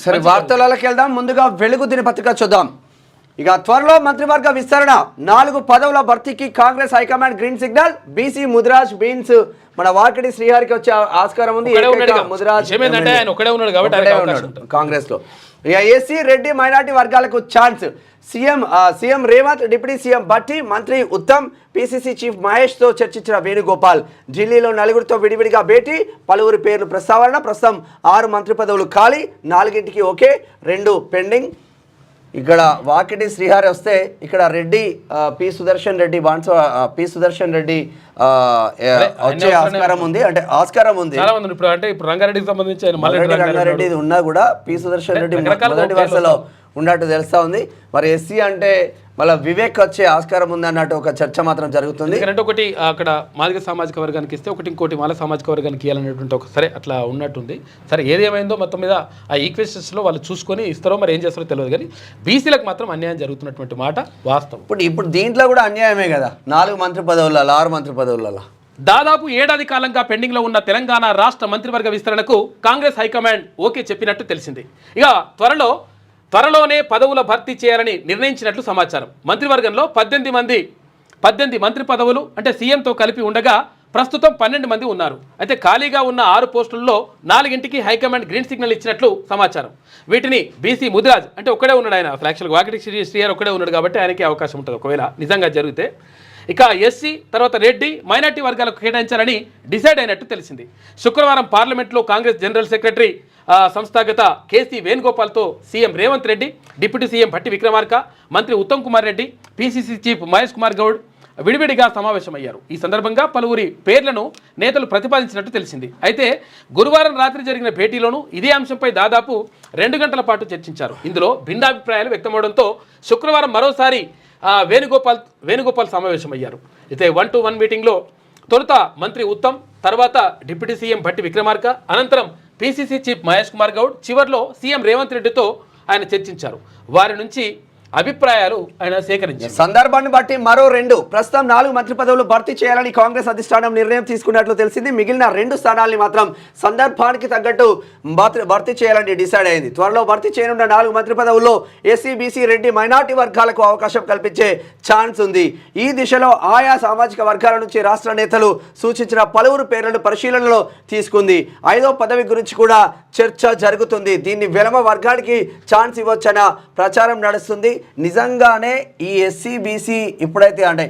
సరే వార్తలకి వెళ్దాం. ముందుగా వెలుగు దినపత్రిక చూద్దాం. ఇక త్వరలో మంత్రివర్గ విస్తరణ, 4 పదవుల భర్తీకి Congress high command green signal. BC Mudiraj beans మన వాకిటి శ్రీహరికి వచ్చే ఆస్కారం ఉంది. ముదిరాజ్ కాంగ్రెస్ లో. ఇక ఎస్సీ రెడ్డి మైనార్టీ వర్గాలకు chance. CM Revanth, deputy CM Bhatti, మంత్రి ఉత్తమ్, పీసీసీ చీఫ్ మహేష్ తో చర్చించిన వేణుగోపాల్. ఢిల్లీలో 4గురితో విడివిడిగా భేటీ, పలువురి పేర్లు ప్రస్తావన. ప్రస్తుతం 6 మంత్రి పదవులు ఖాళీ, 4కి ఓకే, 2 పెండింగ్. ఇక్కడ వాకిటి శ్రీహరి వస్తే ఇక్కడ రెడ్డి పి సుదర్శన్ రెడ్డి వచ్చే ఆస్కారం ఉంది. అంటే ఆస్కారం ఉంది ఇప్పుడు రంగారెడ్డికి సంబంధించి రంగారెడ్డి ఉన్నా కూడా పి సుదర్శన్ రెడ్డి మొదటి వరుసలో ఉన్నట్టు తెలుస్తా ఉంది. మరి ఎస్సీ అంటే మళ్ళీ వివేక్ వచ్చే ఆస్కారం ఉంది అన్నట్టు ఒక చర్చ మాత్రం జరుగుతుంది. ఎందుకంటే ఒకటి అక్కడ మాదిగ సామాజిక వర్గానికి ఇస్తే ఒకటి ఇంకోటి మాల సామాజిక వర్గానికి ఇవ్వాలనేటువంటి ఒక సరే అట్లా ఉన్నట్టుంది. సరే ఏదేమైందో మొత్తం మీద ఆ ఈక్వేషన్స్లో వాళ్ళు చూసుకొని ఇస్తారో మరి ఏం చేస్తారో తెలియదు. కానీ బీసీలకు మాత్రం అన్యాయం జరుగుతున్నటువంటి మాట వాస్తవం. ఇప్పుడు దీంట్లో కూడా అన్యాయమే కదా. 4 మంత్రి పదవులలో 6 మంత్రి పదవులలో దాదాపు ఏడాది కాలంగా పెండింగ్లో ఉన్న తెలంగాణ రాష్ట్ర మంత్రివర్గ విస్తరణకు కాంగ్రెస్ హైకమాండ్ ఓకే చెప్పినట్టు తెలిసింది. ఇక త్వరలోనే పదవుల భర్తీ చేయాలని నిర్ణయించినట్లు సమాచారం. మంత్రివర్గంలో 18 మంత్రి పదవులు అంటే సీఎంతో కలిపి ఉండగా ప్రస్తుతం 12 మంది ఉన్నారు. అయితే ఖాళీగా ఉన్న 6 పోస్టుల్లో 4కి హైకమాండ్ గ్రీన్ సిగ్నల్ ఇచ్చినట్లు సమాచారం. వీటిని బీసీ ముదిరాజ్ అంటే ఒక్కడే ఉన్నాడు ఆయన, అసలు యాక్చువల్గా వాకిటి శ్రీహరి ఒక్కడే ఉన్నాడు కాబట్టి ఆయనకి అవకాశం ఉంటుంది ఒకవేళ నిజంగా జరిగితే. ఇక ఎస్సీ తర్వాత రెడ్డి మైనార్టీ వర్గాలకు కేటాయించాలని డిసైడ్ అయినట్టు తెలిసింది. శుక్రవారం పార్లమెంట్లో కాంగ్రెస్ జనరల్ సెక్రటరీ సంస్థాగత కేసీ వేణుగోపాల్తో CM Revanth Reddy, deputy CM Bhatti Vikramarka, మంత్రి ఉత్తమ్ కుమార్ రెడ్డి, పీసీసీ చీఫ్ మహేష్ కుమార్ గౌడ్ విడివిడిగా సమావేశమయ్యారు. ఈ సందర్భంగా పలువురి పేర్లను నేతలు ప్రతిపాదించినట్టు తెలిసింది. అయితే గురువారం రాత్రి జరిగిన భేటీలోనూ ఇదే అంశంపై దాదాపు 2 గంటల పాటు చర్చించారు. ఇందులో భిన్నాభిప్రాయాలు వ్యక్తమవడంతో శుక్రవారం మరోసారి వేణుగోపాల్ సమావేశమయ్యారు. అయితే 1-to-1 మీటింగ్లో తొలుత మంత్రి ఉత్తమ్, తర్వాత డిప్యూటీ సీఎం భట్టి విక్రమార్క, అనంతరం పీసీసీ చీఫ్ మహేష్ కుమార్ గౌడ్, చివర్లో సీఎం రేవంత్ రెడ్డితో ఆయన చర్చించారు. వారి నుంచి అభిప్రాయాలు ఆయన సేకరించారు. సందర్భాన్ని బట్టి మరో 2 ప్రస్తుతం 4 మంత్రి పదవులు భర్తీ చేయాలని కాంగ్రెస్ అధిష్టానం నిర్ణయం తీసుకున్నట్లు తెలిసింది. మిగిలిన 2 స్థానాల్ని మాత్రం సందర్భానికి తగ్గట్టు భర్తీ చేయాలని డిసైడ్ అయింది. త్వరలో భర్తీ చేయనున్న 4 మంత్రి పదవుల్లో ఎస్సీ, బీసీ, రెడ్డి, మైనార్టీ వర్గాలకు అవకాశం కల్పించే ఛాన్స్ ఉంది. ఈ దిశలో ఆయా సామాజిక వర్గాల నుంచి రాష్ట్ర నేతలు సూచించిన పలువురు పేర్లను పరిశీలనలో తీసుకుంది. 5వ పదవి గురించి కూడా చర్చ జరుగుతుంది. దీన్ని వెలమ వర్గానికి ఛాన్స్ ఇవ్వచ్చన్న ప్రచారం నడుస్తుంది. నిజంగానే ఈ ఎస్సీ, బీసీ ఇప్పుడైతే అంటే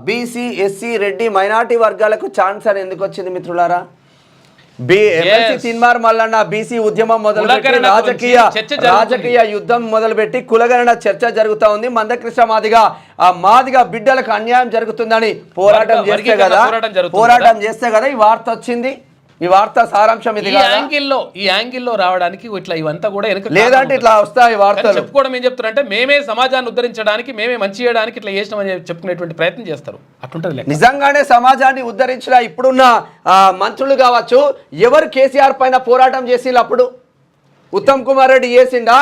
బీసీ, ఎస్సీ, రెడ్డి, మైనార్టీ వర్గాలకు ఛాన్స్ అని ఎందుకు వచ్చింది మిత్రులారా? తిన్మార్ మల్లన్న బీసీ ఉద్యమం మొదలుపెట్టి రాజకీయ యుద్ధం మొదలుపెట్టి కులగణన చర్చ జరుగుతా ఉంది. మందకృష్ణ మాదిగా బిడ్డలకు అన్యాయం జరుగుతుందని పోరాటం చేస్తే కదా ఈ వార్త వచ్చింది. ఈ వార్త సారాంశం ఇది. ఈ యాంగిల్లో రావడానికి ఇట్లా ఇవంతా కూడా లేదంటే ఇట్లా వస్తాయి వార్తలు. చెప్పుకోవడం ఏం చెప్తారంటే మేమే సమాజాన్ని ఉద్ధరించడానికి, మేమే మంచి చేయడానికి ఇట్లా చేసినామని చెప్పుకునేటువంటి ప్రయత్నం చేస్తారు. అట్లుంటది. నిజంగానే సమాజాన్ని ఉద్ధరించిన ఇప్పుడున్న మంత్రులు కావచ్చు, ఎవరు కేసీఆర్ పైన పోరాటం చేసి అప్పుడు ఉత్తమ్ కుమార్ రెడ్డి చేసిండా,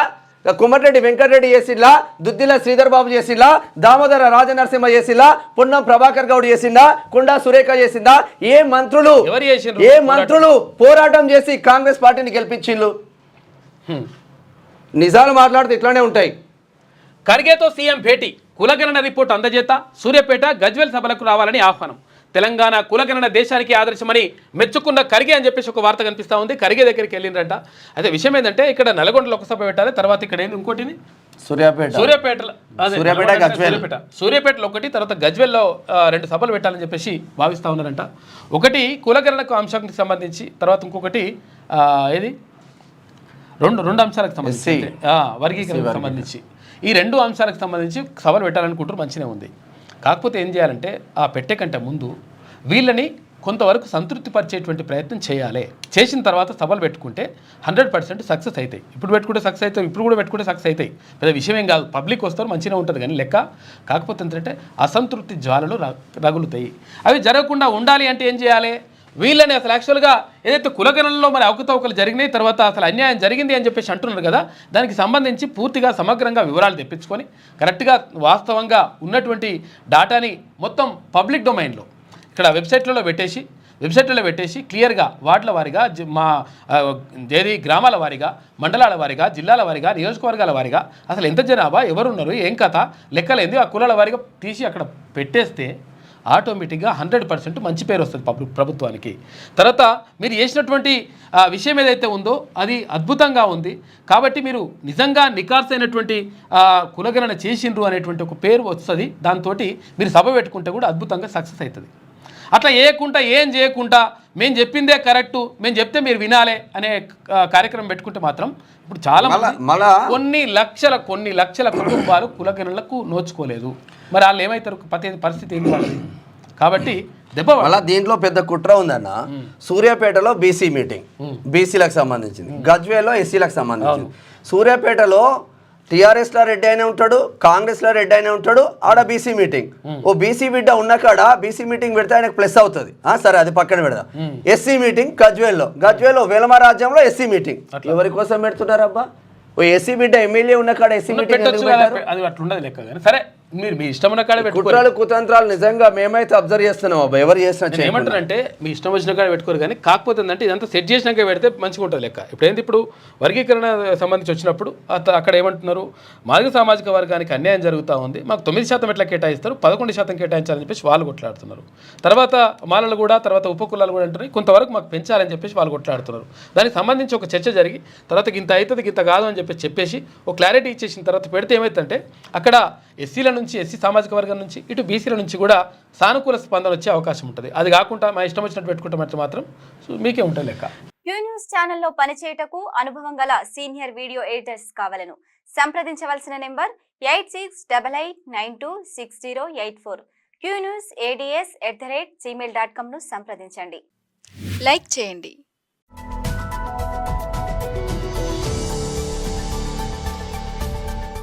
కుమ్మటిరెడ్డి వెంకటరెడ్డి చేసిండా, దుద్దిల శ్రీధర్ బాబు చేసిండా, దామోదర రాజనరసింహ చేసిందా, పున్నం ప్రభాకర్ గౌడ్ చేసిందా, కుండా సురేఖ చేసిందా? ఏ మంత్రులు పోరాటం చేసి కాంగ్రెస్ పార్టీని గెలిపించిండ్రు? నిజాలు మాట్లాడితే ఇట్లానే ఉంటాయి. ఖర్గేతో సీఎం భేటీ, కులగణన రిపోర్టు అందజేత, సూర్యాపేట గజ్వేల్ సభలకు రావాలని ఆహ్వానం. తెలంగాణ కులగణన దేశానికి ఆదర్శమని మెచ్చుకున్న ఖర్గే అని చెప్పేసి ఒక వార్త కనిపిస్తూ ఉంది. ఖర్గే దగ్గరికి వెళ్ళిండ్రంట. అయితే విషయం ఏంటంటే ఇక్కడ నల్గొండ లోక్సభ పెట్టాలి, తర్వాత ఇక్కడ ఇంకోటిని సూర్యాపేటలో ఒకటి, తర్వాత గజ్వేల్లో 2 సభలు పెట్టాలని చెప్పేసి భావిస్తూ ఉన్నారంట. ఒకటి కులగణనకు అంశానికి సంబంధించి, తర్వాత ఇంకొకటి ఏది రెండు అంశాలకు సంబంధించి వర్గీకరణకు సంబంధించి, ఈ 2 అంశాలకు సంబంధించి సభలు పెట్టాలనుకుంటారు. మంచిగా ఉంది. కాకపోతే ఏం చేయాలంటే ఆ పెట్టే కంటే ముందు వీళ్ళని కొంతవరకు సంతృప్తి పరిచేటువంటి ప్రయత్నం చేయాలి. చేసిన తర్వాత సభలు పెట్టుకుంటే 100% సక్సెస్ అవుతాయి. ఇప్పుడు పెట్టుకుంటే సక్సెస్ అవుతాయి, ఇప్పుడు కూడా పెట్టుకుంటే సక్సెస్ అవుతాయి. పెద్ద విషయం ఏం కాదు. పబ్లిక్ వస్తారు, మంచిగా ఉంటుంది కానీ లెక్క. కాకపోతే ఏంటంటే అసంతృప్తి జ్వాలలు రగులుతాయి. అవి జరగకుండా ఉండాలి అంటే ఏం చేయాలి? వీళ్ళని అసలు యాక్చువల్గా ఏదైతే కులగణనలో మరి అవకతవకలు జరిగినాయి, తర్వాత అసలు అన్యాయం జరిగింది అని చెప్పేసి అంటున్నారు కదా, దానికి సంబంధించి పూర్తిగా సమగ్రంగా వివరాలు తెప్పించుకొని కరెక్ట్గా వాస్తవంగా ఉన్నటువంటి డాటాని మొత్తం పబ్లిక్ డొమైన్లో ఇక్కడ వెబ్సైట్లలో పెట్టేసి వెబ్సైట్లో పెట్టేసి క్లియర్గా వార్డుల వారీగా మా ఏది గ్రామాల వారీగా, మండలాల వారీగా, జిల్లాల వారీగా, నియోజకవర్గాల వారీగా అసలు ఎంత జనాభా, ఎవరున్నారు, ఏం కథ, లెక్కలేంది ఆ కులాల వారీగా తీసి అక్కడ పెట్టేస్తే ఆటోమేటిక్గా 100% మంచి పేరు వస్తుంది ప్రభుత్వానికి. తర్వాత మీరు చేసినటువంటి విషయం ఏదైతే ఉందో అది అద్భుతంగా ఉంది. కాబట్టి మీరు నిజంగా నికార్సైనటువంటి కులగణన చేసిండ్రు అనేటువంటి ఒక పేరు వస్తుంది. దాంతో మీరు సభ పెట్టుకుంటే కూడా అద్భుతంగా సక్సెస్ అవుతుంది. అట్లా ఏం చేయకుండా మేము చెప్పిందే కరెక్టు, మేము చెప్తే మీరు వినాలే అనే కార్యక్రమం పెట్టుకుంటే మాత్రం ఇప్పుడు చాలా కొన్ని లక్షల కుటుంబాలు కులగణనలకు నోచుకోలేదు. మరి వాళ్ళు ఏమవుతారు, పరిస్థితి ఏంటి వాళ్ళది? కాబట్టి మళ్ళీ దీంట్లో పెద్ద కుట్ర ఉందన్న. సూర్యాపేటలో బీసీ మీటింగ్, బీసీలకు సంబంధించింది. గజ్వేల్లో ఎస్సీలకు సంబంధించింది. సూర్యాపేటలో టీఆర్ఎస్లో రెడ్డి అయినా ఉంటాడు, కాంగ్రెస్లో రెడ్డి అయినా ఉంటాడు. ఆడ బీసీ మీటింగ్, ఓ బీసీ బిడ్డ ఉన్న కాడ బీసీ మీటింగ్ పెడితే ఆయనకు ప్లస్ అవుతుంది. సరే అది పక్కన పెడదాం. ఎస్సీ మీటింగ్ గజ్వేల్లో వేలమ రాజ్యంలో ఎస్సీ మీటింగ్ ఎవరి కోసం పెడుతున్నారు అబ్బా? ఓ ఎస్సీ బిడ్డ ఎమ్మెల్యే ఉన్న కాడ ఎస్సీ మీటింగ్ అది అట్లుండదు లెక్క. కానీ సరే మీరు మీ ఇష్టం ఉన్న కాడ కుట్రలు కుతంత్రాలు నిజంగా మేమైతే అబ్జర్వ్ చేస్తున్నాం అబ్బా. ఎవరు చేస్తున్నా ఏమంటారంటే మీ ఇష్టం వచ్చిన కాడ పెట్టుకోరు. కానీ కాకపోతే ఏంటంటే ఇదంతా సెట్ చేసినాక పెడితే మంచిగా ఉంటుంది లెక్క. ఇప్పుడు వర్గీకరణ సంబంధించి వచ్చినప్పుడు అక్కడ ఏమంటున్నారు, మాదిగ సామాజిక వర్గానికి అన్యాయం జరుగుతూ ఉంది, మాకు 9% ఎట్లా కేటాయిస్తారు, 11% కేటాయించాలని చెప్పేసి వాళ్ళు కొట్లాడుతున్నారు. తర్వాత మాలలు కూడా, తర్వాత ఉపకులాలు కూడా అంటున్నారు కొంతవరకు మాకు పెంచాలని చెప్పేసి వాళ్ళు కొట్లాడుతున్నారు. దానికి సంబంధించి ఒక చర్చ జరిగి తర్వాత ఇంత అవుతుంది ఇంత కాదు అని చెప్పేసి ఒక క్లారిటీ ఇచ్చేసిన తర్వాత పెడితే ఏమైతుందంటే అక్కడ ఎస్సీల నుంచి, ఎస్సీ సామాజిక వర్గం నుంచి, ఇటు బీసీల నుంచి కూడా సానుకూల స్పందన వచ్చే అవకాశం ఉంటుంది. అది కాకుండా మా ఇష్టం వచ్చినట్టు పెట్టుకుంటే మాత్రం మీకే ఉంటుంది లెక్క. క్యూ న్యూస్ ఛానల్లో పనిచేయటకు అనుభవం గల సీనియర్ వీడియో ఎడిటర్స్ కావాలను సంప్రదించవలసిన నెంబర్ 8688926084. qnewsads@gmail.com ను సంప్రదించండి. లైక్ చేయండి.